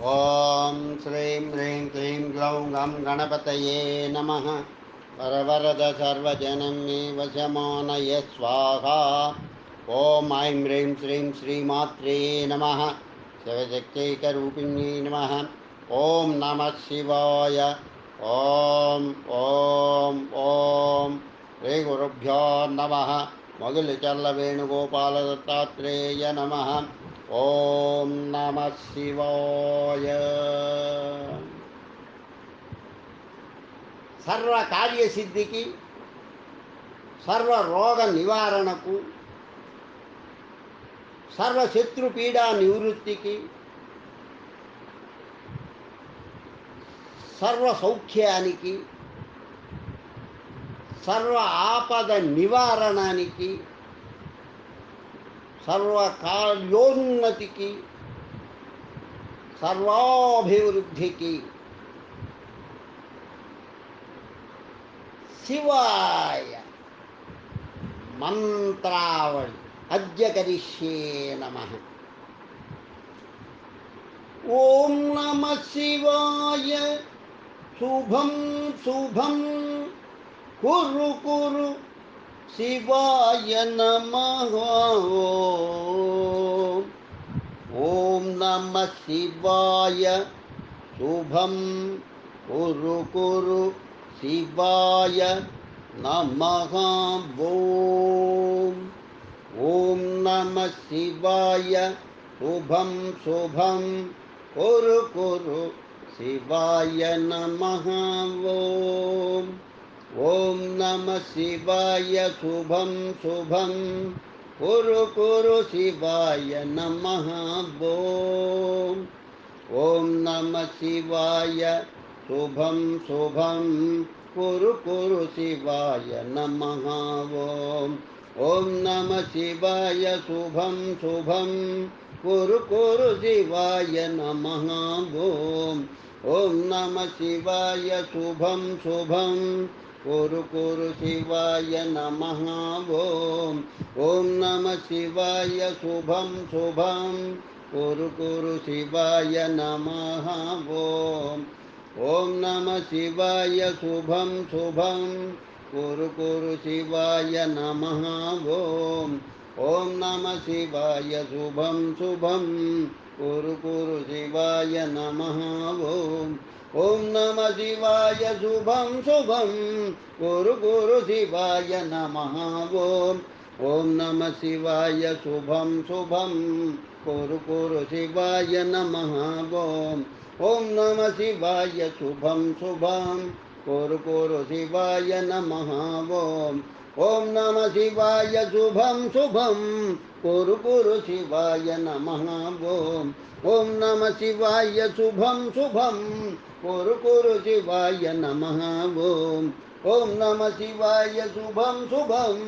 ॐ श्रीं ह्रीं क्लीं ग्लौं गं गणपतये नमः। वरवरद सर्वजनं मे वशमानय स्वाहा। ॐ ऐं ह्रीं श्रीं श्रीमात्रे नमः। शिवशक्त्यैकरूपिण्यै नमः। ॐ नमः शिवाय। ॐ ॐ ॐ श्रीगुरुभ्यो नमः। मोगिलचल्ल वेणुगोपालदत्तात्रेय नमः। ओम नमः शिवाय। सर्व कार्य सिद्धि की, सर्व रोग निवारण को, सर्व शत्रु पीड़ा निवृत्ति की, सर्व सौख्यानिकी, सर्व आपद निवारणानिकी, सर्व कार्योन्नति की, सर्वाभिवृद्धि की शिवाय मंत्रावली अद्य करिष्ये नमः। ओम नमः शिवाय। शुभं शुभं कुरु कुरु शिवाय नमः। ओम नमः शिवाय। शुभं कुरु कुरु शिवाय नमः। ओम नमः शिवाय। शुभं शुभं कुरु कुरु शिवाय नमः। ओम नमः शिवाय। शुभं शुभं कुरु कुरु शिवाय नमः। ओम नमः शिवाय। शुभं शुभं कुरु कुरु शिवाय नमः। ओम नमः शिवाय। शुभं शुभं कुरु कुरु शिवाय नमः। ओम नमः शिवाय। शुभं शुभं कुरु कुरु शिवाय नमः। ओम नमः शिवाय। शुभं शुभं कुरु कुरु शिवाय नमः। ओम नमः शिवाय। शुभं शुभं कुरु कुरु शिवाय नमः। ओम नमः शिवाय। शुभं शुभं कुरु कुरु शिवाय नमः। ओम नमः शिवाय। शुभं शुभं कुरु कुरु शिवाय नमः। ओम नमः शिवाय। शुभं शुभं कुरु कुरु शिवाय नमः। ओम नमः शिवाय। शुभं शुभं कुरु कुरु शिवाय नमः। ओम नमः शिवाय। शुभं शुभं कुरु कुरु शिवाय नमः। ओम नमः शिवाय। शुभं शुभं कुरु कुरु शिवाय नमः। ओम नमः शिवाय। शुभं शुभं कुरु कुरु शिवाय नमः। ओम नमः शिवाय। शुभं शुभं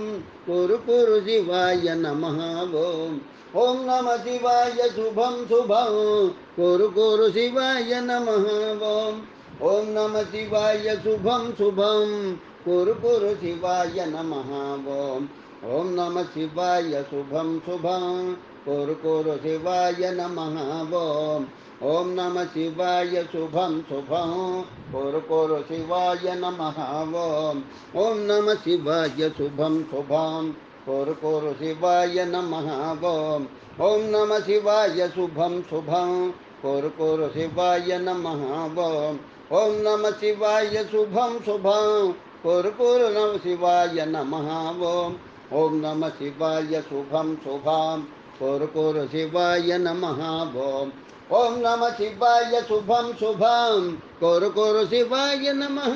कुरु कुरु शिवाय नमः। ओम नमः शिवाय। शुभं शुभं कुरु कुरु शिवाय नमः। ओम नमः शिवाय। शुभं शुभं कुरु कुरु शिवाय नमः। ओम नमः शिवाय। शुभं शुभं कुरु कुरु शिवाय नमः। ओम नमः शिवाय। शुभं शुभं कुरु कुरु शिवाय नमः। ओम नमः शिवाय। शुभं शुभं कुरु कुरु शिवाय नमः। ओम नमः शिवाय। शुभं शुभं कुरु कुरु नमः शिवाय नमः। ओम नमः शिवाय। शुभं शुभं कुरु कुरु शिवाय नमः। ओम नमः शिवाय। शुभं शुभं कुरु कुरु शिवाय नमः।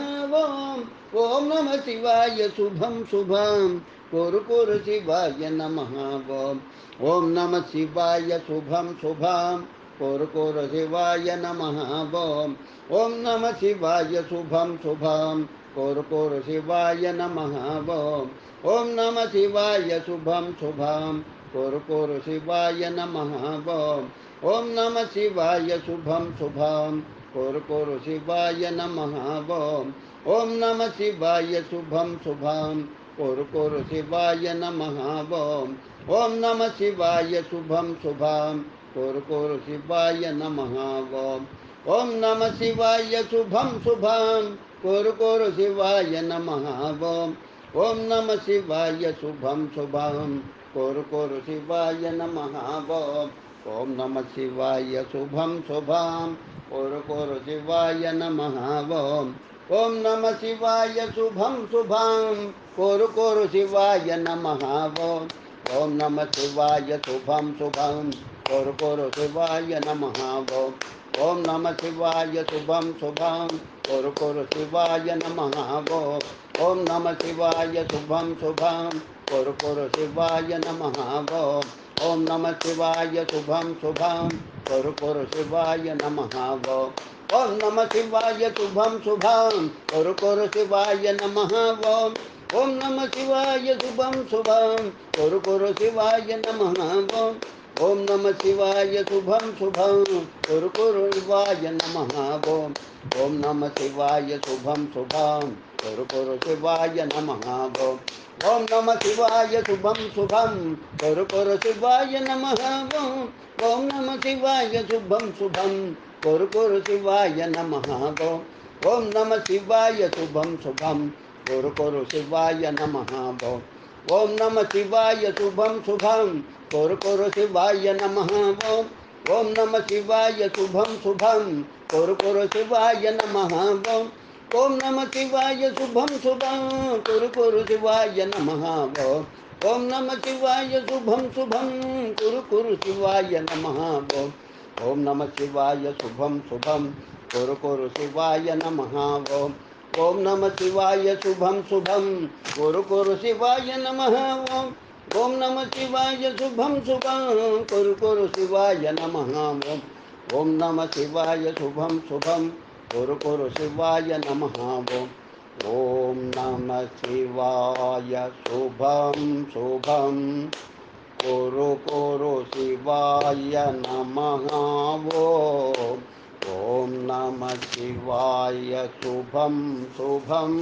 ओम नमः शिवाय। शुभं शुभं कुरु कुरु शिवाय नमः। ओम नमः शिवाय। शुभं शुभं कुरु कुरु शिवाय नमः। ओम नमः शिवाय। शुभं शुभं कुरु कुरु शिवाय नमः। ओम नमः शिवाय। शुभं शुभं कुरु कुरु शिवाय नमः। ओम नमः शिवाय। शुभं शुभं कुरु कुरु शिवाय नमः। ओम नमः शिवाय। शुभं शुभं कुरु कुरु शिवाय नमः ओम नमः शिवाय शुभम शुभम कुरु कुरु शिवाय नमः ओम नमः शिवाय शुभम शुभम कुरु कुरु शिवाय नमः ओम नमः शिवाय शुभम शुभम कुरु कुरु शिवाय नमः ओम नमः शिवाय शुभम शुभम कुरु कुरु शिवाय नमः ओम नमः शिवाय शुभम शुभम कुरु कुरु शिवाय नमः ओम नमः शिवाय शुभम शुभम कुरु कुरु शिवाय नमः ओम नमः शिवाय शुभम शुभम कुरु कुरु शिवाय नमः ओम नमः शिवाय शुभम शुभम कुरु कुरु शिवाय नमः ओम नमः शिवाय शुभम शुभम कुरु कुरु शिवाय नमः ओम नमः शिवाय शुभम शुभम कुरु कुरु शिवाय नमः ओम नमः शिवाय शुभम शुभम कुरु कुरु शिवाय नमः ओम नमः शिवाय शुभम शुभम कुरु कुरु शिवाय नमः ओम नमः शिवाय शुभम शुभम कुरु कुरु शिवाय नमः ओम नमः शिवाय शुभम शुभम कुरु कुरु शिवाय नमः ओम नमः शिवाय शुभम शुभम कुरु कुरु शिवाय नमः ओम नमः शिवाय शुभम शुभम कुरु कुरु शिवाय नमः ओम नमः शिवाय शुभम शुभम कुरु कुरु शिवाय नमः ओम नमः शिवाय शुभम शुभम कुरु कुरु शिवाय नमः ओम नमः शिवाय शुभम शुभम कुरु कुरु शिवाय नमः ओम नमः शिवाय शुभम शुभम कुरु कुरु शिवाय नमः ओम नमः शिवाय शुभम शुभम कुरु कुरु शिवाय नमः ओम नमः शिवाय शुभम शुभम कुरु कुरु शिवाय नमः ओम नमः शिवाय शुभम शुभम कुरु कुरु शिवाय नमः ओम नमः शिवाय शुभम शुभम कुरु कुरु शिवाय नमः ओम नमः शिवाय शुभम शुभम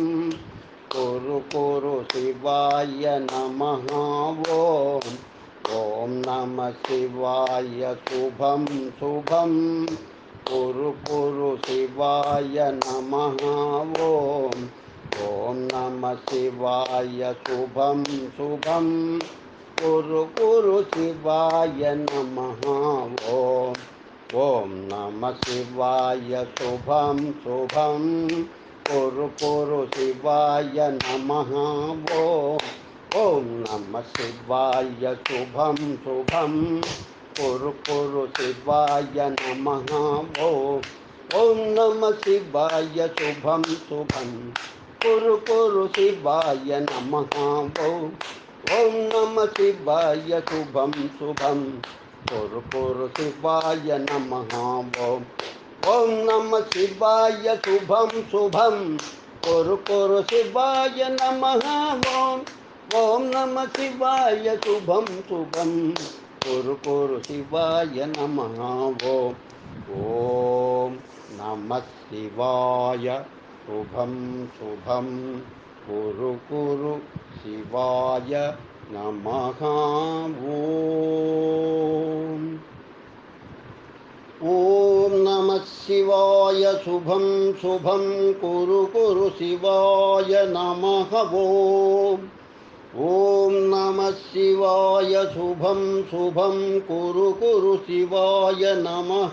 कुरु कुरु शिवाय नमः ओम नमः शिवाय शुभम शुभम कुरु कुरु शिवाय नमः ओम नमः शिवाय शुभम शुभम कुरु कुरु शिवाय नमः ओम नमः शिवाय शुभम शुभम कुरु कुरु शिवाय नमः ओम नमः शिवाय शुभम शुभम कुरु कुरु शिवाय नमः ओम नमः शिवाय शुभम शुभम कुरु कुरु शिवाय नमः ओम नमः शिवाय शुभम शुभम कुरु कुरु शिवाय नमः ओम नमः शिवाय शुभम शुभम कुरु कुरु शिवाय नमः ओम नमः शिवाय शुभम शुभम कुरु कुरु शिवाय नमः ओम नमः शिवाय शुभम शुभम कुरु कुरु शिवाय नमः ओम नमः शिवाय शुभम शुभम कुरु कुरु शिवाय नमः ओम नमः शिवाय शुभम शुभम कुरु कुरु शिवाय नमः ओम नमः शिवाय शुभम शुभम कुरु कुरु शिवाय नमः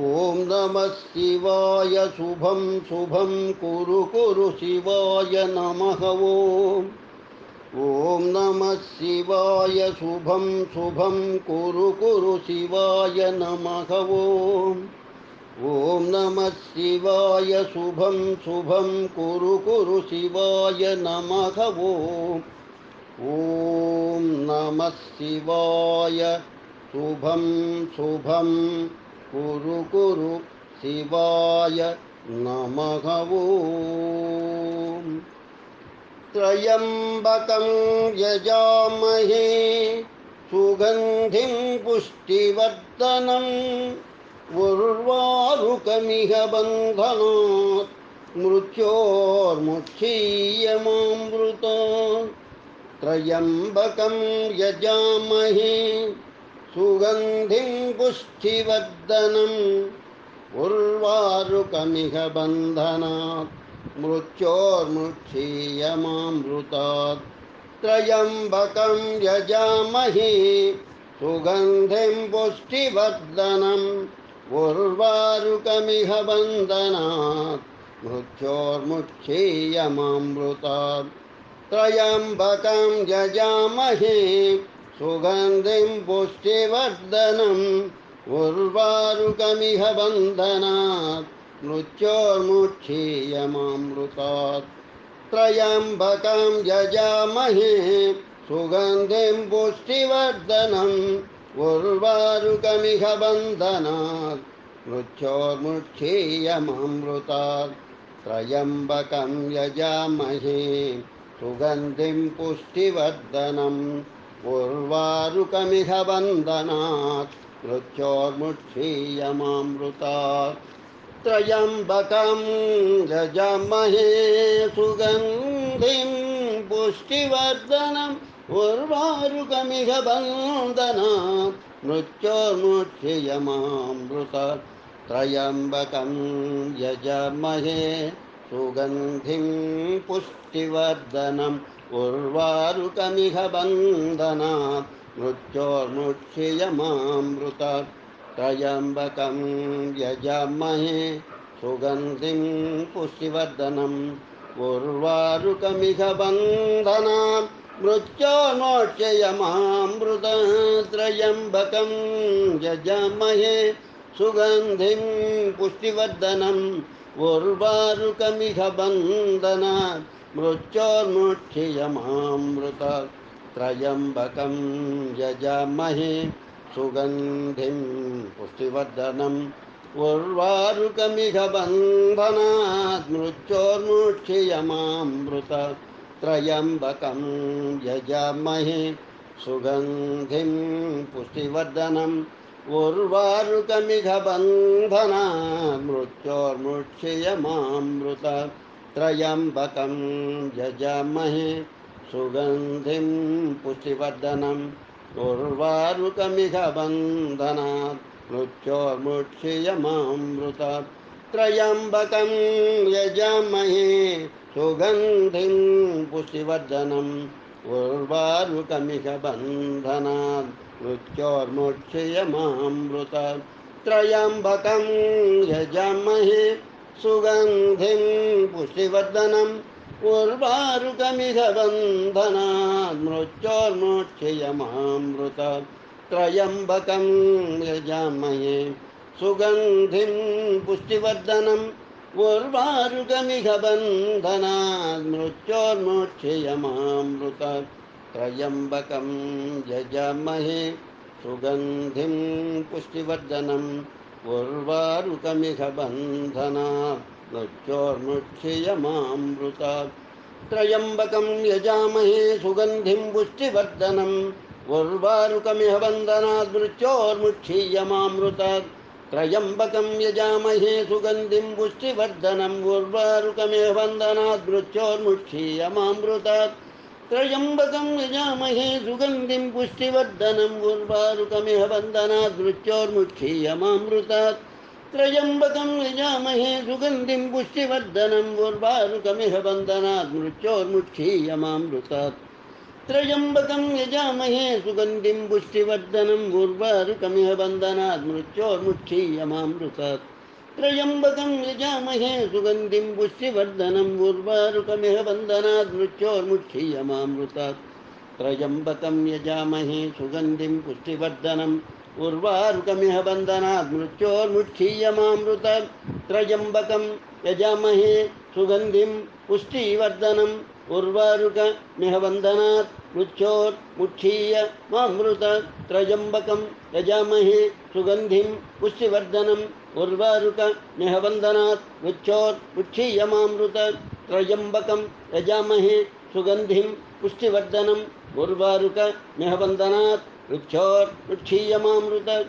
ओम नमः शिवाय शुभम शुभम कुरु कुरु शिवाय नमः ओम नमः शिवाय शुभम शुभम कुरु कुरु शिवाय नमः ओम नमः शिवाय शुभम शुभम कुरु कुरु शिवाय नमः ओम नमः शिवाय शुभम शुभम कुरु कुरु शिवाय नमः त्र्यंबकं यजामहे सुगंधिं पुष्टिवर्धनम् उर्वारुकमिह बन्धनात् मृत्योर्मुक्षीयमामृता त्र्यम्बकं यजामहे सुगन्धिं पुष्टिवर्धनम् उर्वारुकमिह बन्धनात् मृत्योर्मुक्षीयमामृतात् त्र्यम्बकं यजामहे सुगन्धिं पुष्टिवर्धनम् उर्वारुकमिह बन्धनात् मृत्योर्मुक्षीयमामृतात् त्र्यम्बकं यजामहे सुगन्धिं पुष्टिवर्धनम् उर्वारुकमिह बन्धनात् मृत्योर्मुक्षीयमामृतात् त्र्यम्बकं यजामहे सुगन्धिं पुष्टिवर्धनम् उर्वारुकमिह बन्धनात् मृत्योर्मुक्षीयमामृतात् त्र्यम्बकं यजामहे सुगन्धिं पुष्टिवर्धनम् उर्वारुकमिह बन्धनात् मृत्योर्मुक्षीयमामृतात् त्र्यम्बकं यजामहे सुगन्धिं पुष्टिवर्धनम् उर्वारुकमिह बन्धनात् मृत्योर्मुक्षीयमामृतात् त्र्यम्बकं यजामहे सुगन्धिं पुष्टिवर्धनम् उर्वारुकमिह बन्धनात् मृत्योर्मुक्षीयमामृतात् त्र्यम्बकं यजामहे सुगन्धिं पुष्टिवर्धनम् उर्वारुकमिह बन्धनात् मृत्योर्मुक्षीयमामृतात् त्र्यम्बकं यजामहे सुगन्धिं पुष्टिवर्धनम् उर्वारुकमिह बन्धनात् मृत्योर्मुक्षीयमामृतात् त्र्यम्बकं यजामहे सुगन्धिं पुष्टिवर्धनम् उर्वारुकमिह बन्धनात् मृत्योर्मुक्षीयमामृतात् त्र्यम्बकं यजामहे सुगन्धिं पुष्टिवर्धनम् उर्वारुकमिह बन्धनात् मृत्योर्मुक्षीयमामृतात् त्र्यम्बकं यजामहे सुगन्धिं पुष्टिवर्धनम् उर्वारुकमिह बन्धनात् मृत्योर्मुक्षीयमामृतात् त्र्यम्बकं यजामहे सुगन्धिं पुष्टिवर्धनम् उर्वारुकमिह बन्धनात् मृत्योर्मुक्षीयमामृतात् त्र्यम्बकं यजामहे सुगन्धिं पुष्टिवर्धनम् उर्वारुकमिह बन्धनात् मृत्योर्मुक्षीयमामृतात् त्र्यम्बकं यजामहे सुगन्धिं पुष्टिवर्धनम् उर्वारुकमिह बन्धनात् मृत्योर्मुक्षीयमामृतात् त्र्यम्बकं यजामहे सुगन्धिं पुष्टिवर्धनम् उर्वारुकमिह बन्धनात् मृत्योर्मुक्षीयमामृतात् त्र्यम्बकं यजामहे सुगन्धिं पुष्टिवर्धनम् उर्वारुकमिह बन्धनात् मृत्योर्मुक्षीयमामृतात् त्र्यम्बकं यजामहे सुगन्धिं पुष्टिवर्धनम् उर्वारुकमिह बन्धनात् मृत्योर्मुक्षीयमामृतात् त्र्यम्बकं यजामहे सुगन्धिं पुष्टिवर्धनम् उर्वारुकमिह बन्धनात् मृत्योर्मुक्षीयमामृतात् त्र्यम्बकं यजामहे सुगन्धिं पुष्टिवर्धनम् उर्वारुकमिह बन्धनात् मृत्योर्मुक्षीयमामृतात् त्र्यम्बकं यजामहे सुगन्धिं पुष्टिवर्धनम् उर्वारुकमिह बन्धनात् मृत्योर्मुक्षीयमामृतात् त्र्यम्बकं यजामहे सुगन्धिं पुष्टिवर्धनम् उर्वारुकमिह बन्धनात् मृत्योर्मुक्षीयमामृतात् त्र्यम्बकं यजामहे सुगन्धिं पुष्टिवर्धनम् उर्वारुकमिह बन्धनात् मृत्योर्मुक्षीयमामृतात् त्र्यम्बकं यजामहे सुगन्धिं पुष्टिवर्धनम् उर्वारुकमिह बन्धनात् मृत्योर्मुक्षीयमामृतात् त्र्यम्बकं यजामहे सुगन्धिं पुष्टिवर्धनम् उर्वारुकमिह बन्धनात् मृत्योर्मुक्षीयमामृतात् त्र्यम्बकं यजामहे सुगन्धिं पुष्टिवर्धनम् उर्वारुकमिह बन्धनात् मृत्योर्मुक्षीयमामृतात्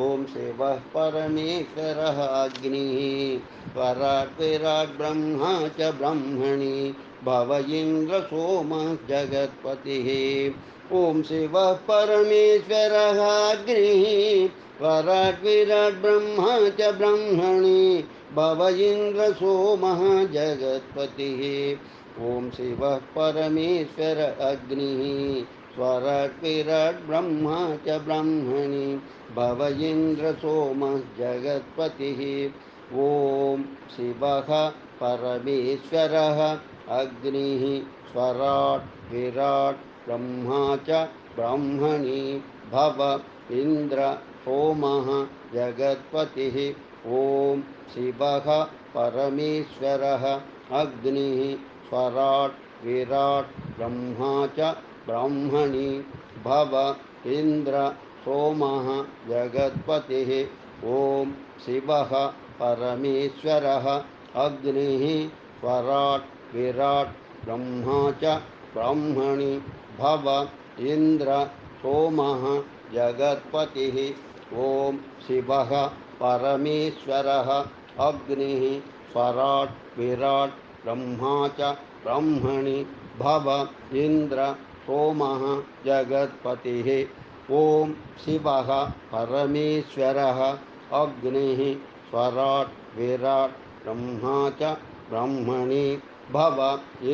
ॐ शिवः परमेश्वरः अग्निः स्वराट् विराट् ब्रह्मा च ब्रह्मणि भव इन्द्र सोमः जगत्पतिः ॐ शिवः परमेश्वरः अग्निः स्वराट् विराट् ब्रह्मा च ब्रह्मणि भव इन्द्र सोमः जगत्पतिः ॐ शिवः परमेश्वर अग्निः स्वराट् विराट् ब्रह्मा च ब्रह्मणि भव इन्द्र सोमः जगत्पतिः ॐ शिवः परमेश्वरः अग्निः स्वराट् विराट् ब्रह्मा च ब्रह्मणि भव इन्द्र सोमः जगत्पतिः ॐ शिवः परमेश्वरः अग्निः स्वराट् विराट् ब्रह्मा च ब्रह्मणि भव इन्द्र सोमः जगत्पतिः ॐ शिवः परमेश्वरः अग्निः स्वराट् विराट् ब्रह्मा च ब्रह्मणि भव इन्द्र सोमः जगत्पतिः ॐ शिवः परमेश्वरः अग्निः स्वराट् विराट् ब्रह्मा च ब्रह्मणि भव इन्द्र सोमः जगत्पतिः ॐ शिवः परमेश्वरः अग्निः स्वराट् विराट् ब्रह्मा च ब्रह्मणि भव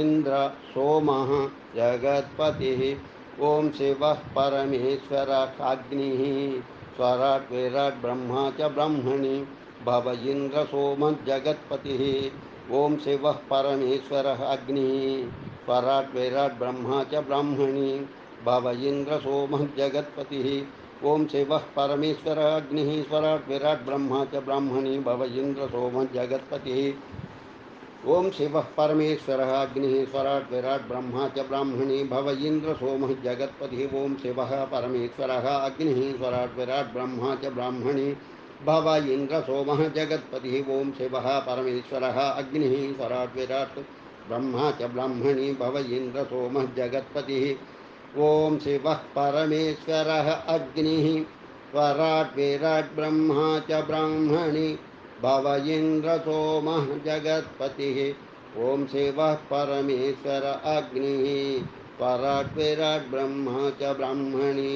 इन्द्र सोमः जगत्पतिः ॐ शिवः परमेश्वरः अग्निः स्वराट् विराट् ब्रह्मा च ब्रह्मणि भव इन्द्र सोमः जगत्पतिः ॐ शिवः परमेश्वरः अग्निः स्वराट् विराट् ब्रह्मा च ब्रह्मणि भव इन्द्र सोमः जगत्पतिः ॐ शिवः परमेश्वरः अग्निः स्वराट् विराट् ब्रह्मा च ब्रह्मणि भव इन्द्र सोमः जगत्पतिः ॐ शिवः परमेश्वरः अग्निः स्वराट् विराट् ब्रह्मा च ब्राह्मणी भव इन्द्र सोमः जगत्पतिः ॐ शिवः परमेश्वरः अग्निः स्वराट् विराट् ब्रह्मा च ब्राह्मणी भव इन्द्र सोमः जगत्पतिः ॐ शिवः परमेश्वरः अग्निः स्वराट् विराट् ब्रह्मा च ब्राह्मणी भव इन्द्र सोमः जगत्पतिः ॐ शिवः परमेश्वरः अग्निः स्वराट् विराट् ब्रह्मा च ब्राह्मणी भव इन्द्र सोमः जगत्पतिः ॐ शिवः परमेश्वर अग्निः स्वराट् विराट् ब्रह्मा च ब्राह्मणी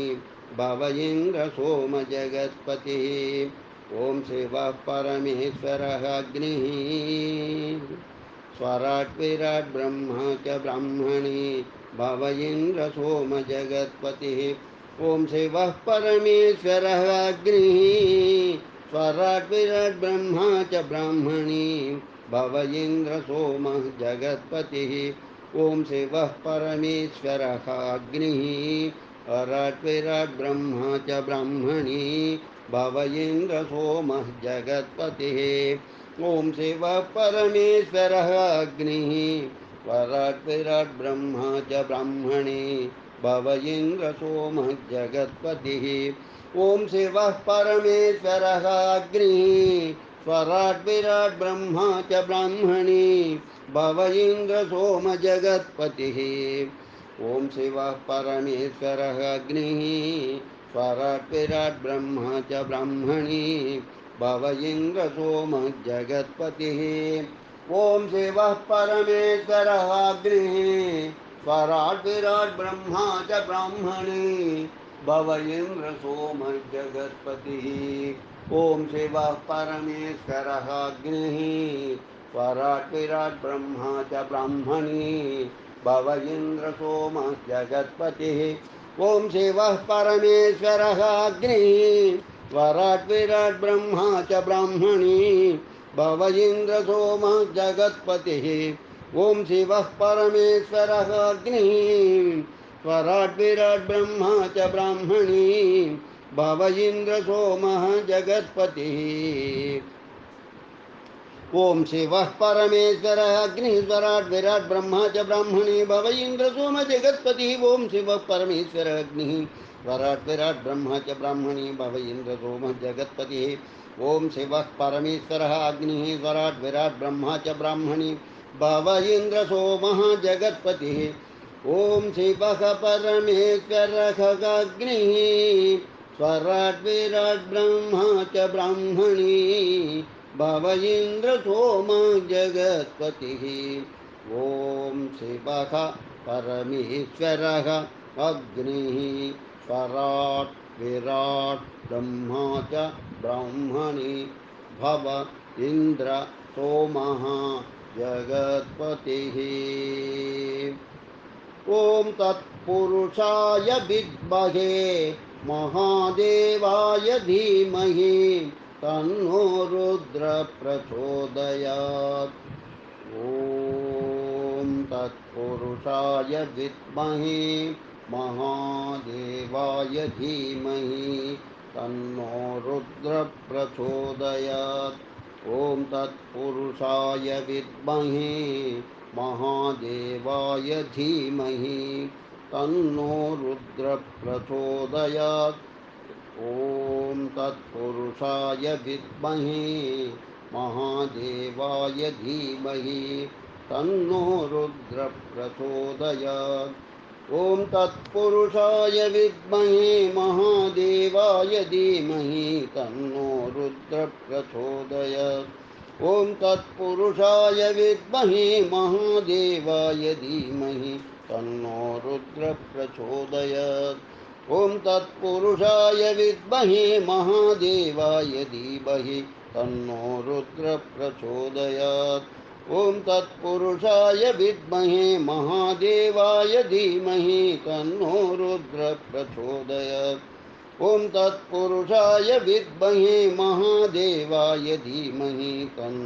भव इन्द्र सोम जगत्पतिः ॐ शिवः परमेश्वरः अग्निः स्वराट् विराट् ब्रह्मा च ब्राह्मणी भव इन्द्र सोम जगत्पतिः ॐ शिवः परमेश्वरः अग्निः स्वराट् विराट् ब्रह्मा च ब्राह्मणी भव इन्द्र सोमः जगत्पतिः ॐ शिवः परमेश्वरः अग्निः स्वराट् विराट् ब्रह्मा च ब्राह्मणी भव इन्द्र सोमः जगत्पतिः ॐ शिवः परमेश्वरः अग्निः स्वराट् विराट् ब्रह्मा च ब्राह्मणी भव इन्द्र सोमः जगत्पतिः ॐ शिवः परमेश्वरः अग्निः स्वराट् विराट् ब्रह्मा च ब्राह्मणी भव इन्द्र सोम जगत्पतिः ॐ शिवः परमेश्वरः अग्निः स्वराट् विराट् ब्रह्मा च ब्राह्मणी भव इन्द्र सोम जगत्पतिः ॐ शिवः परमेश्वरः अग्निः स्वराट् विराट् ब्रह्मा च ब्राह्मणी भव इन्द्र सोम जगत्पतिः ॐ शिवः परमेश्वरः अग्निः स्वराट् विराट् ब्रह्मा च ब्राह्मणी भव इन्द्र सोम जगत्पतिः ॐ शिवः परमेश्वरः अग्निः स्वराट् विराट् ब्रह्मा च ब्राह्मणी भव इन्द्र सोम जगत्पतिः ॐ शिवः परमेश्वरः अग्निः स्वराट् विराट् ब्रह्मा च ब्राह्मणी भव इन्द्र सोमः जगत्पतिः ॐ शिवः परमेश्वरः अग्निः स्वराट् विराट् ब्रह्मा च ब्राह्मणी भव इन्द्र सोम जगत्पतिः ॐ शिवः परमेश्वरः अग्निः स्वराट् विराट् ब्रह्मा च ब्राह्मणी भव इन्द्र सोम जगत्पतिः ॐ शिवः परमेश्वरः अग्निः स्वराट् विराट् ब्रह्मा च ब्राह्मणी भव इन्द्र सोमः जगत्पतिः ॐ शिवः परमेश्वरः अग्निः स्वराट् विराट् ब्रह्मा च ब्राह्मणी भव इन्द्र सोम जगत्पतिः ॐ शिवः परमेश्वरः अग्निः स्वराट् विराट् ब्रह्मा च ब्राह्मणी भव इन्द्र सोमः जगत्पतिः ॐ तत्पुरुषाय विद्महे महादेवाय धीमहि तन्नो रुद्र प्रचोदयात् ॐ तत्पुरुषाय विद्महे महादेवाय धीमहि तन्नो रुद्र प्रचोदयात् ॐ तत्पुरुषाय विद्महे महादेवाय धीमहि तन्नो रुद्र प्रचोदयात् ॐ तत्पुरुषाय विद्महे महादेवाय धीमहि तन्नो रुद्र प्रचोदयात् ॐ तत्पुरुषाय विद्महे महादेवाय धीमहि तन्नो रुद्र प्रचोदयात् ॐ तत्पुरुषाय विद्महे महादेवाय धीमहि तन्नो रुद्र प्रचोदयात् ॐ तत्पुरुषाय विद्महे महादेवाय धीमहि तन्नो रुद्र प्रचोदयात् ॐ तत्पुरुषाय विद्महे महादेवाय धीमहि तन्नो रुद्र प्रचोदयात् ॐ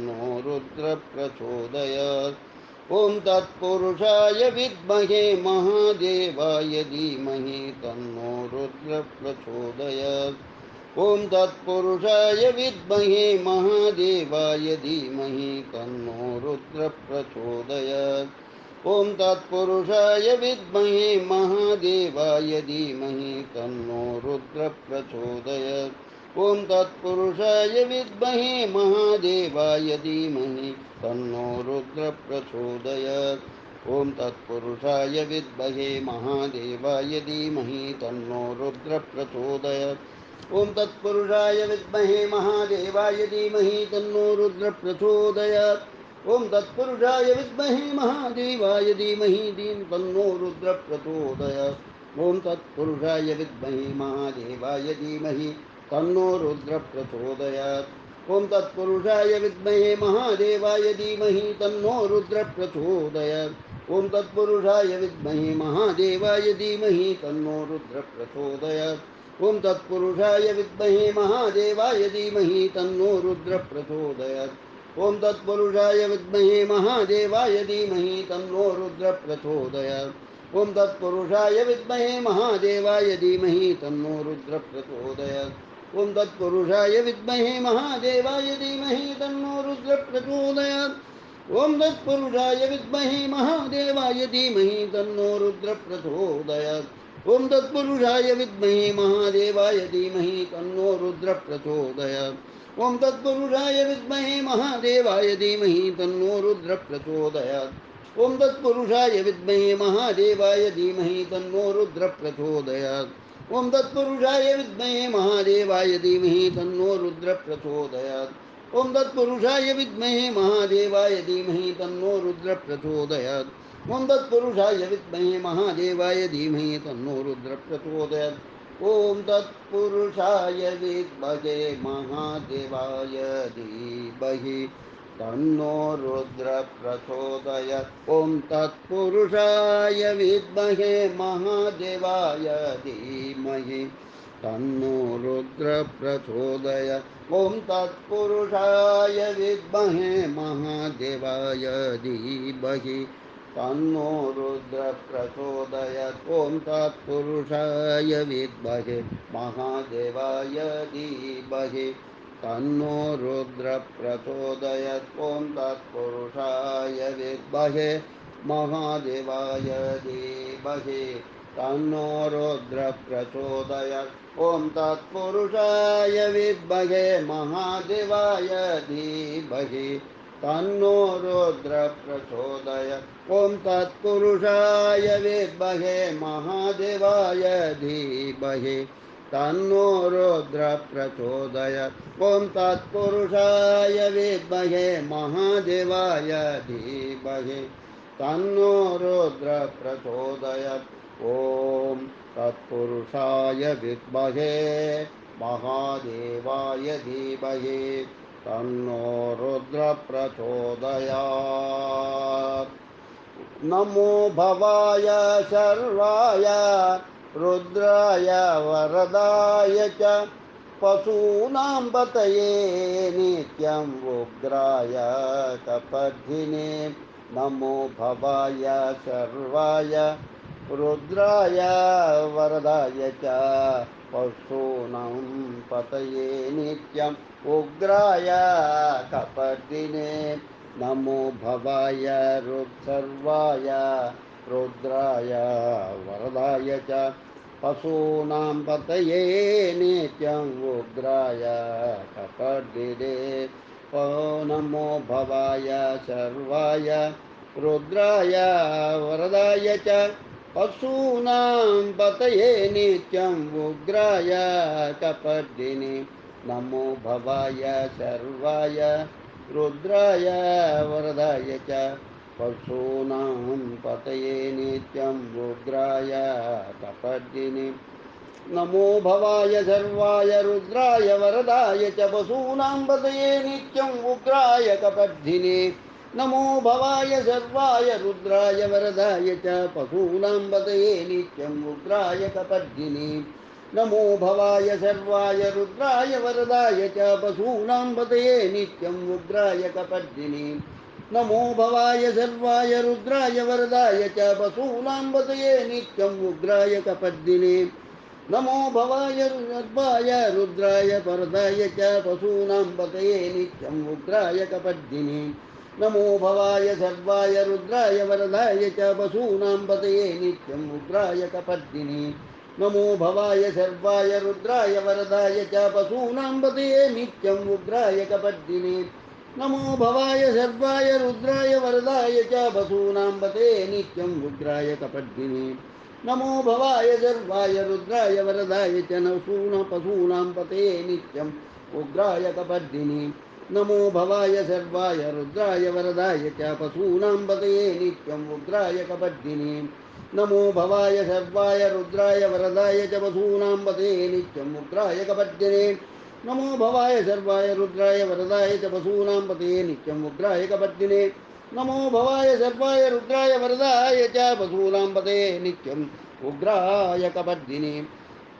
तत्पुरुषाय विद्महे महादेवाय धीमहि तन्नो रुद्र प्रचोदयात् ॐ तत्पुरुषाय विद्महे महादेवाय धीमहि तन्नो रुद्र प्रचोदयात् ॐ तत्पुरुषाय विद्महे महादेवाय धीमहि तन्नो रुद्र प्रचोदयात् ॐ तत्पुरुषाय विद्महे महादेवाय धीमहि तन्नो रुद्र प्रचोदयात् ॐ तत्पुरुषाय विद्महे महादेवाय धीमहि तन्नो रुद्र प्रचोदयात् ॐ तत्पुरुषाय विद्महे महादेवाय धीमहि तन्नो रुद्र प्रचोदयात् ॐ तत्पुरुषाय विद्महे महादेवाय धीमहि तन्नो रुद्र प्रचोदयात् ॐ तत्पुरुषाय विद्महे महादेवाय धीमहि तन्नो रुद्र प्रचोदयात् ॐ तत्पुरुषाय विद्महे महादेवाय धीमहि तन्नो रुद्र प्रचोदयात् ॐ तत्पुरुषाय विद्महे महादेवाय धीमहि तन्नो रुद्र प्रचोदयात् ॐ तत्पुरुषाय विद्महे महादेवाय धीमहि तन्नो रुद्र प्रचोदयात् ॐ तत्पुरुषाय विद्महे महादेवाय धीमहि तन्नो रुद्र प्रचोदयात् ॐ तत्पुरुषाय विद्महे महादेवाय धीमहि तन्नो रुद्र प्रचोदयात् ॐ तत्पुरुषाय विद्महे महादेवाय धीमहि तन्नो रुद्र प्रचोदयात् ॐ तत्पुरुषाय विद्महे महादेवाय धीमहि तन्नो रुद्र प्रचोदयात् ॐ तत्पुरुषाय विद्महे महादेवाय धीमहि तन्नो रुद्र प्रचोदयात् ॐ तत्पुरुषाय विद्महे महादेवाय धीमहि तन्नो रुद्र प्रचोदयात् ॐ तत्पुरुषाय विद्महे महादेवाय धीमहि तन्नो रुद्र प्रचोदयात् ॐ तत्पुरुषाय विद्महे महादेवाय धीमहि तन्नो रुद्र प्रचोदयात् ॐ तत्पुरुषाय विद्महे महादेवाय धीमहि तन्नो रुद्र प्रचोदयात् ॐ तत्पुरुषाय विद्महे महादेवाय धीमहि तन्नो रुद्र प्रचोदयात् ॐ तत्पुरुषाय विद्महे महादेवाय धीमहि तन्नो रुद्र प्रचोदयात् ॐ तत्पुरुषाय विद्महे महादेवाय धीमहि तन्नो रुद्र प्रचोदयात् ॐ तत्पुरुषाय विद्महे महादेवाय धीमहि तन्नो रुद्र प्रचोदयात् ॐ तत्पुरुषाय विद्महे महादेवाय धीमहि तन्नो रुद्र प्रचोदयात् ॐ तत्पुरुषाय विद्महे महादेवाय धीमहि तन्नो रुद्र प्रचोदयात् ॐ तत्पुरुषाय विद्महे महादेवाय धीमहि तन्नो रुद्र प्रचोदयात् ॐ तत्पुरुषाय विद्महे महादेवाय धीमहि तन्नो रुद्र प्रचोदयात् ॐ तत्पुरुषाय विद्महे महादेवाय धीमहि तन्नो रुद्र प्रचोदयात्। ॐ तत्पुरुषाय विद्महे महादेवाय धीमहि तन्नो रुद्र प्रचोदयात्। ॐ तत्पुरुषाय विद्महे महादेवाय धीमहि तन्नो रुद्र प्रचोदयात्। नमो भवाय सर्वाय रुद्राय वरदाय च पशूनां पतये नित्यं उग्राय कपर्दिने। नमो भवाय सर्वाय रुद्राय वरदाय च पशूनां पतये नित्यं उग्राय कपर्दिने। नमो भवाय सर्वाय रुद्राय वरदाय च पशूनां पतये नित्यं उग्राय कपर्दिने। नमो भवाय सर्वाय रुद्राय वरदाय च पशूनां पतये नित्यं उग्राय कपर्दिने। नमो भवाय सर्वाय रुद्राय वरदाय च पशूनां पतये नित्यं उग्राय कपर्दिने। नमो भवाय सर्वाय रुद्राय वरदाय च पशूनां पतये नित्यं उग्राय कपर्दिने। नमो भवाय सर्वाय रुद्राय वरदाय च पशूनां पतये नित्यं उग्राय कपर्दिने। नमो भवाय सर्वाय रुद्राय वरदाय च पशूनां पतये नित्यं उग्राय कपर्दिने। नमो भवाय सर्वाय रुद्राय वरदाय च पशूनां पतये नित्यं उग्राय कपर्दिने। नमो भवाय सर्वाय रुद्राय वरदाय च पशूनां पतये नित्यं उग्राय कपर्दिने। नमो भवाय सर्वाय रुद्राय वरदाय च पशूनां पतये नित्यं उग्राय कपर्दिने। नमो भवाय सर्वाय रुद्राय वरदाय च पशूनां पतये नित्यं उग्राय कपर्दिने। नमो भवाय सर्वाय रुद्राय वरदाय च पशूनां पतये नित्यं उग्राय कपर्दिने। नमो भवाय सर्वाय रुद्राय वरदाय च पशूनां पतये नित्यं उग्राय कपर्दिने। नमो भवाय सर्वाय रुद्राय वरदाय च पशूनां पतये नित्यं उग्राय कपर्दिने। नमो भवाय सर्वाय रुद्राय वरदाय च पशूनां पतये नित्यं उग्राय कपर्दिने। नमो भवाय सर्वाय रुद्राय वरदाय च पशूनां पतये नित्यं उग्राय कपर्दिने। नमो भवाय सर्वाय रुद्राय वरदाय च पशूनां पतये नित्यं उग्राय कपर्दिने।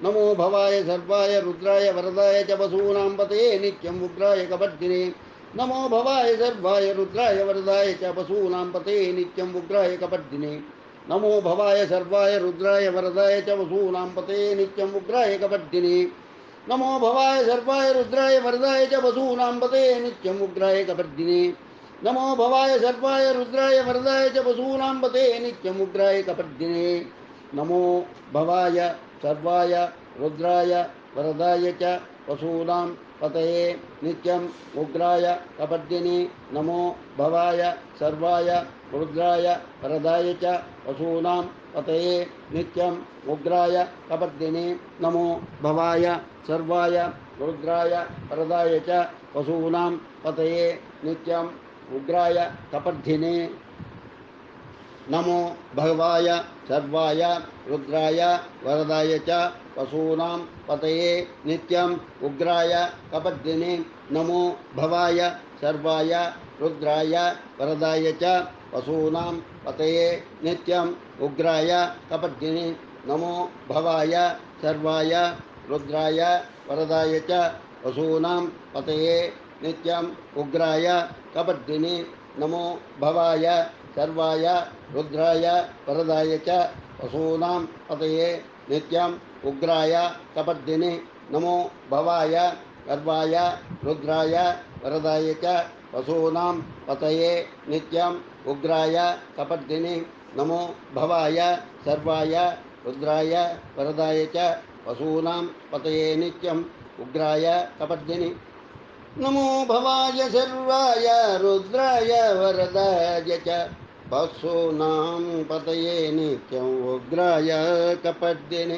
नमो भवाय सर्वाय रुद्राय वरदाय च पशूनां पतये नित्यं उग्राय कपर्दिने। नमो भवाय सर्वाय रुद्राय वरदाय च पशूनां पतये नित्यं उग्राय कपर्दिने। नमो भवाय सर्वाय रुद्राय वरदाय च पशूनां पतये नित्यं उग्राय कपर्दिने। नमो भवाय सर्वाय रुद्राय वरदाय च पशूनां पतये नित्यं उग्राय कपर्दिने। नमो भवाय सर्वाय रुद्राय वरदाय च पशूनां पतये नित्यं उग्राय कपर्दिने। नमो भवाय सर्वाय रुद्राय वरदाय च पशूनां पतये नित्यं उग्राय कपर्दिने। नमो भवाय सर्वाय रुद्राय वरदाय च पशूनां पतये नित्यं उग्राय कपर्दिने। नमो भवाय सर्वाय रुद्राय वरदाय च पशूनां पतये नित्यं उग्राय कपर्दिने। नमो भवाय सर्वाय रुद्राय वरदाय च पशूनां पतये नित्यं उग्राय कपर्दिने। नमो भवाय सर्वाय रुद्राय वरदाय च पशूनां पतये नित्यं उग्राय कपर्दिने। नमो भवाय सर्वाय रुद्राय वरदाय च पशूनां पतये नित्यं उग्राय कपर्दिने। नमो भवाय सर्वाय रुद्राय वरदाय च पशूनां पतये नित्यं उग्राय कपर्दिने। नमो भवाय सर्वाय रुद्राय वरदाय च पशूनां पतये नित्यं उग्राय कपर्दिने। नमो भवाय सर्वाय रुद्राय वरदाय च पशूनां पतये नित्यं उग्राय कपर्दिने। नमो भवाय सर्वाय रुद्राय वरदाय च पशूनां पतये नित्यं उग्राय कपर्दिने।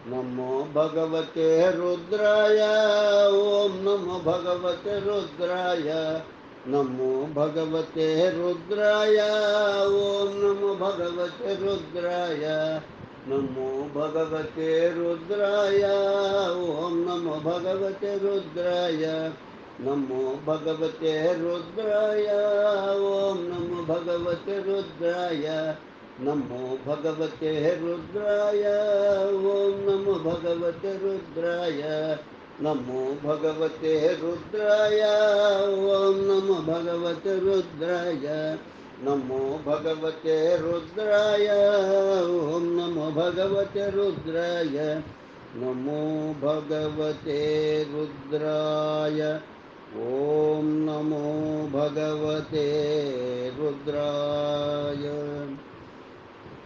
नमो भगवते रुद्राय ॐ नमो भगवते रुद्राय नमो भगवते रुद्राय ॐ नमो भगवते रुद्राय नमो भगवते रुद्राय ॐ नमो भगवते रुद्राय नमो भगवते रुद्राय ॐ नमो भगवते रुद्राय नमो भगवते रुद्राय ॐ नमो भगवते रुद्राय नमो भगवते रुद्राय ॐ नमो भगवते रुद्राय नमो भगवते रुद्राय ॐ नमो भगवते रुद्राय नमो भगवते रुद्राय ॐ नमो भगवते रुद्राय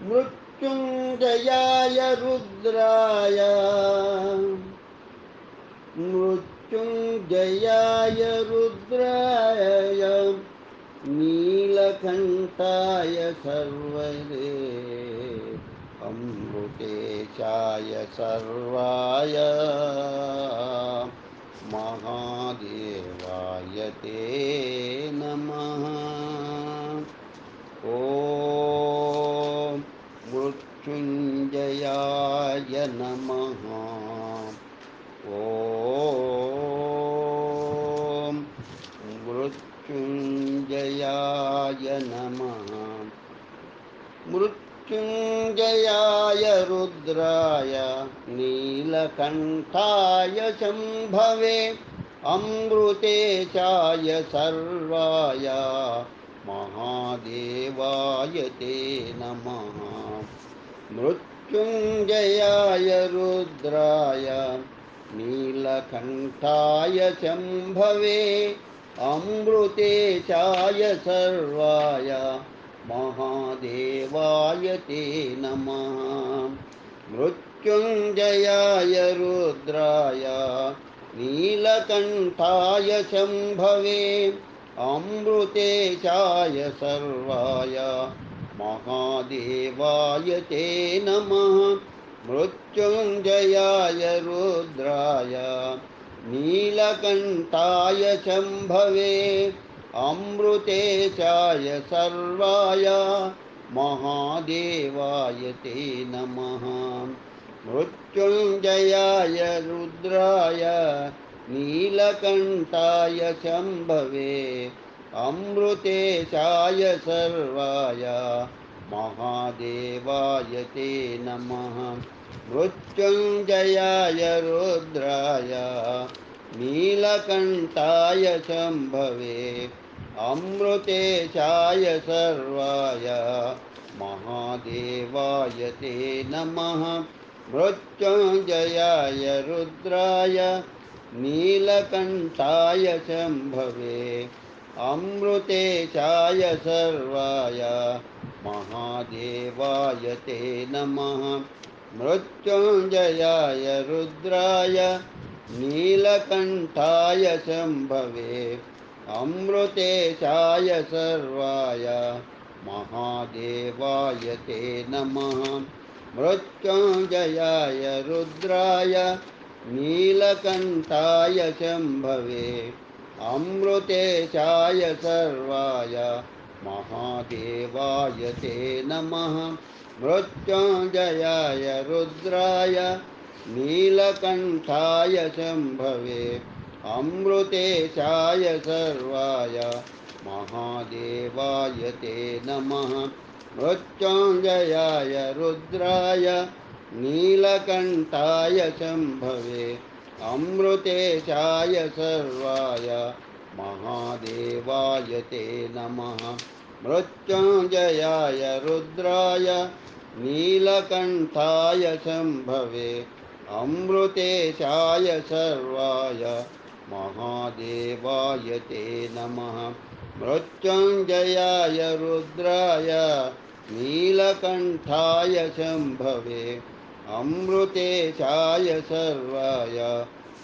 मृत्युञ्जयाय रुद्राय मृत्युञ्जयाय रुद्राय नीलकण्ठाय सर्वदे अमृतेशाय सर्वाय महादेवाय ते नमः ॐ मृत्युञ्जयाय नमः ॐ मृत्युञ्जयाय नमः मृत्युञ्जयाय रुद्राय नीलकण्ठाय शम्भवे अमृतेशाय सर्वाय महादेवाय ते नमः मृत्युञ्जयाय रुद्राय नीलकण्ठाय शम्भवे अमृतेशाय सर्वाय महादेवाय ते नमः मृत्युञ्जयाय रुद्राय नीलकण्ठाय शम्भवे अमृतेशाय सर्वाय महादेवाय ते नमः मृत्युञ्जयाय रुद्राय नीलकण्ठाय शम्भवे अमृतेशाय सर्वाय महादेवाय ते नमः मृत्युञ्जयाय रुद्राय नीलकण्ठाय शम्भवे अमृतेशाय सर्वाय महादेवाय ते नमः मृत्युञ्जयाय रुद्राय नीलकण्ठाय शम्भवे अमृतेशाय सर्वाय महादेवाय ते नमः मृत्युञ्जयाय रुद्राय नीलकण्ठाय शम्भवे अमृतेशाय सर्वाय महादेवाय ते नमः मृत्युञ्जयाय रुद्राय नीलकण्ठाय शम्भवे अमृतेशाय सर्वाय महादेवाय ते नमः मृत्युञ्जयाय रुद्राय नीलकण्ठाय शम्भवे अमृतेशाय सर्वाय महादेवाय ते नमः मृत्युञ्जयाय रुद्राय नीलकण्ठाय शम्भवे अमृतेशाय सर्वाय महादेवाय ते नमः मृत्युञ्जयाय रुद्राय नीलकण्ठाय शम्भवे अमृतेशाय सर्वाय महादेवाय ते नमः मृत्युञ्जयाय रुद्राय नीलकण्ठाय शम्भवे अमृतेशाय सर्वाय महादेवाय ते नमः मृत्युञ्जयाय रुद्राय नीलकण्ठाय शम्भवे अमृतेशाय सर्वाय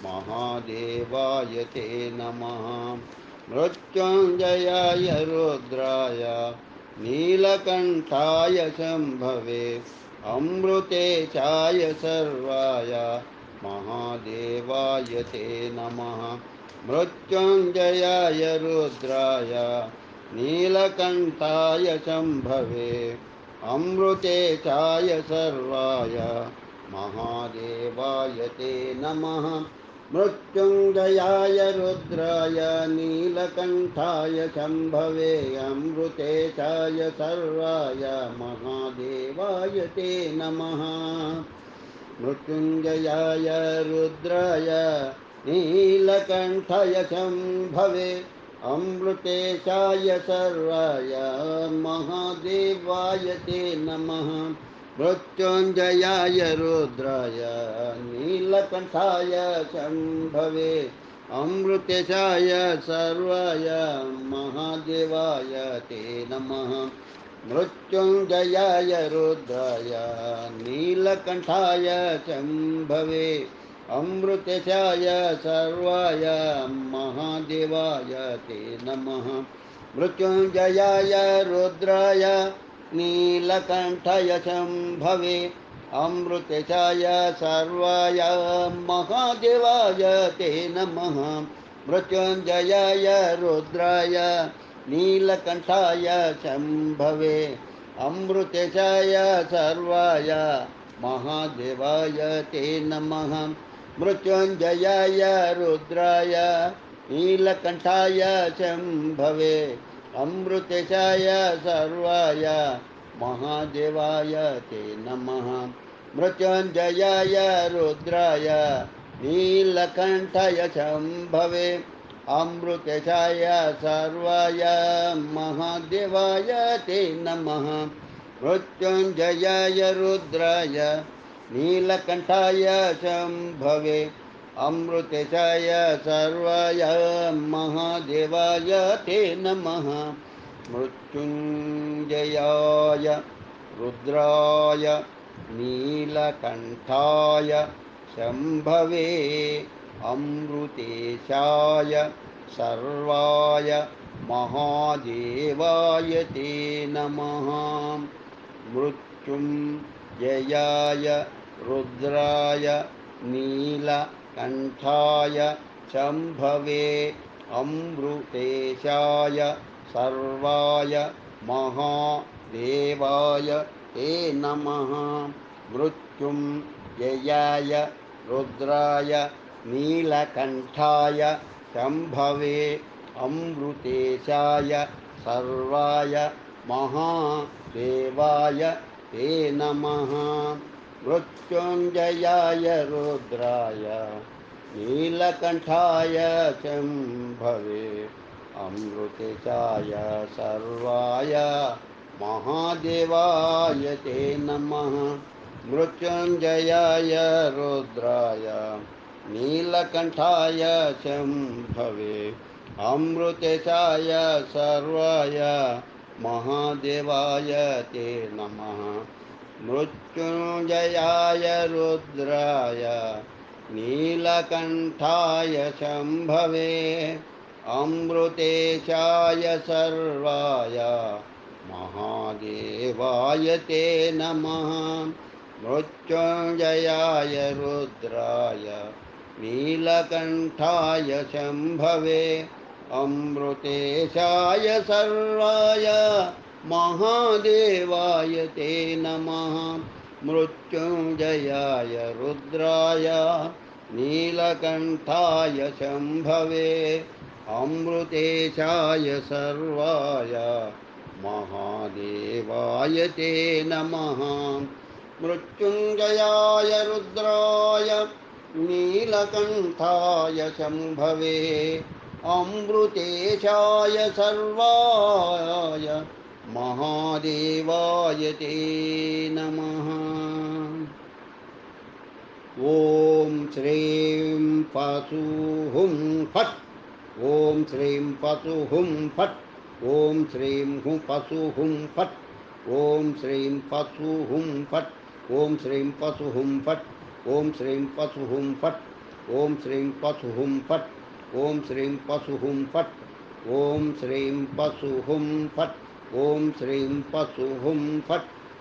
महादेवाय ते नमः मृत्युञ्जयाय रुद्राय नीलकण्ठाय शम्भवे अमृतेशाय सर्वाय महादेवाय ते नमः। मृत्युञ्जयाय रुद्राय नीलकण्ठाय शम्भवे अमृतेशाय सर्वाय महादेवाय ते नमः। मृत्युञ्जयाय रुद्राय नीलकण्ठाय शम्भवे अमृतेशाय सर्वाय महादेवाय ते नमः। मृत्युञ्जयाय रुद्राय नीलकण्ठाय शम्भवे अमृतेशाय सर्वाय महादेवाय ते नमः। मृत्युञ्जयाय रुद्राय नीलकण्ठाय शम्भवे अमृतेशाय सर्वाय महादेवाय ते नमः। मृत्युञ्जयाय रुद्राय नीलकण्ठाय शम्भवे अमृतेशाय सर्वाय महादेवाय ते नमः। मृत्युञ्जयाय रुद्राय नीलकण्ठाय शम्भवे अमृतेशाय सर्वाय महादेवाय ते नमः। मृत्युञ्जयाय रुद्राय नीलकण्ठाय शम्भवे अमृतेशाय सर्वाय महादेवाय ते नमः। मृत्युञ्जयाय रुद्राय नीलकण्ठाय शम्भवे अमृतेशाय सर्वाय महादेवाय ते नमः। मृत्युञ्जयाय रुद्राय नीलकण्ठाय शम्भवे अमृतेशाय सर्वाय महादेवाय ते नमः। मृत्युञ्जयाय रुद्राय नीलकण्ठाय शम्भवे अमृतेशाय सर्वाय महादेवाय ते नमः। मृत्युञ्जयाय रुद्राय नीलकण्ठाय शम्भवे अमृतेशाय सर्वाय महादेवाय ते नमः। मृत्युञ्जयाय रुद्राय नीलकण्ठाय शम्भवे अमृतेशाय सर्वाय महादेवाय ते नमः। मृत्युञ्जयाय रुद्राय नीलकण्ठाय शम्भवे अमृतेशाय सर्वाय महादेवाय ते नमः। मृत्युञ्जयाय रुद्राय नीलकण्ठाय शम्भवे अमृतेशाय सर्वाय महादेवाय ते नमः। मृत्युञ्जयाय रुद्राय नीलकण्ठाय शम्भवे अमृतेशाय सर्वाय महादेवाय ते नमः। मृत्युञ्जयाय रुद्राय नीलकण्ठाय शम्भवे अमृतेशाय सर्वाय महादेवाय ते नमः। मृत्युञ्जयाय रुद्राय नीलकण्ठाय शम्भवे अमृतेशाय सर्वाय महादेवाय ते नमः। मृत्युञ्जयाय रुद्राय नीलकण्ठाय शम्भवे अमृतेशाय सर्वाय महादेवाय ते नमः। मृत्युञ्जयाय रुद्राय नीलकण्ठाय शम्भवे अमृतेशाय सर्वाय महादेवाय ते नमः। ॐ श्रीं पशुहुं फट् ॐ श्रीं पशुहुं फट् ॐ श्रीं हुं पशुहुं फट् ॐ श्रीं पशुहुं फट् ॐ श्रीं पशुहुं फट् ॐ श्रीं पशुहुं फट् ॐ श्रीं पशुहुं फट् ॐ श्रीं पशुहुं फट् ॐ श्रीं पशुहुं फट् ॐ श्रीं पशुहुं फट्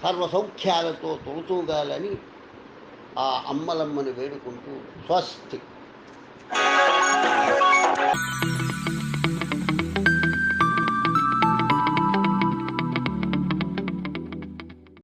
సర్వసౌఖ్యాలతో తొలతూగాలని ఆ అమ్మలమ్మని వేడుకుంటూ స్వస్తి.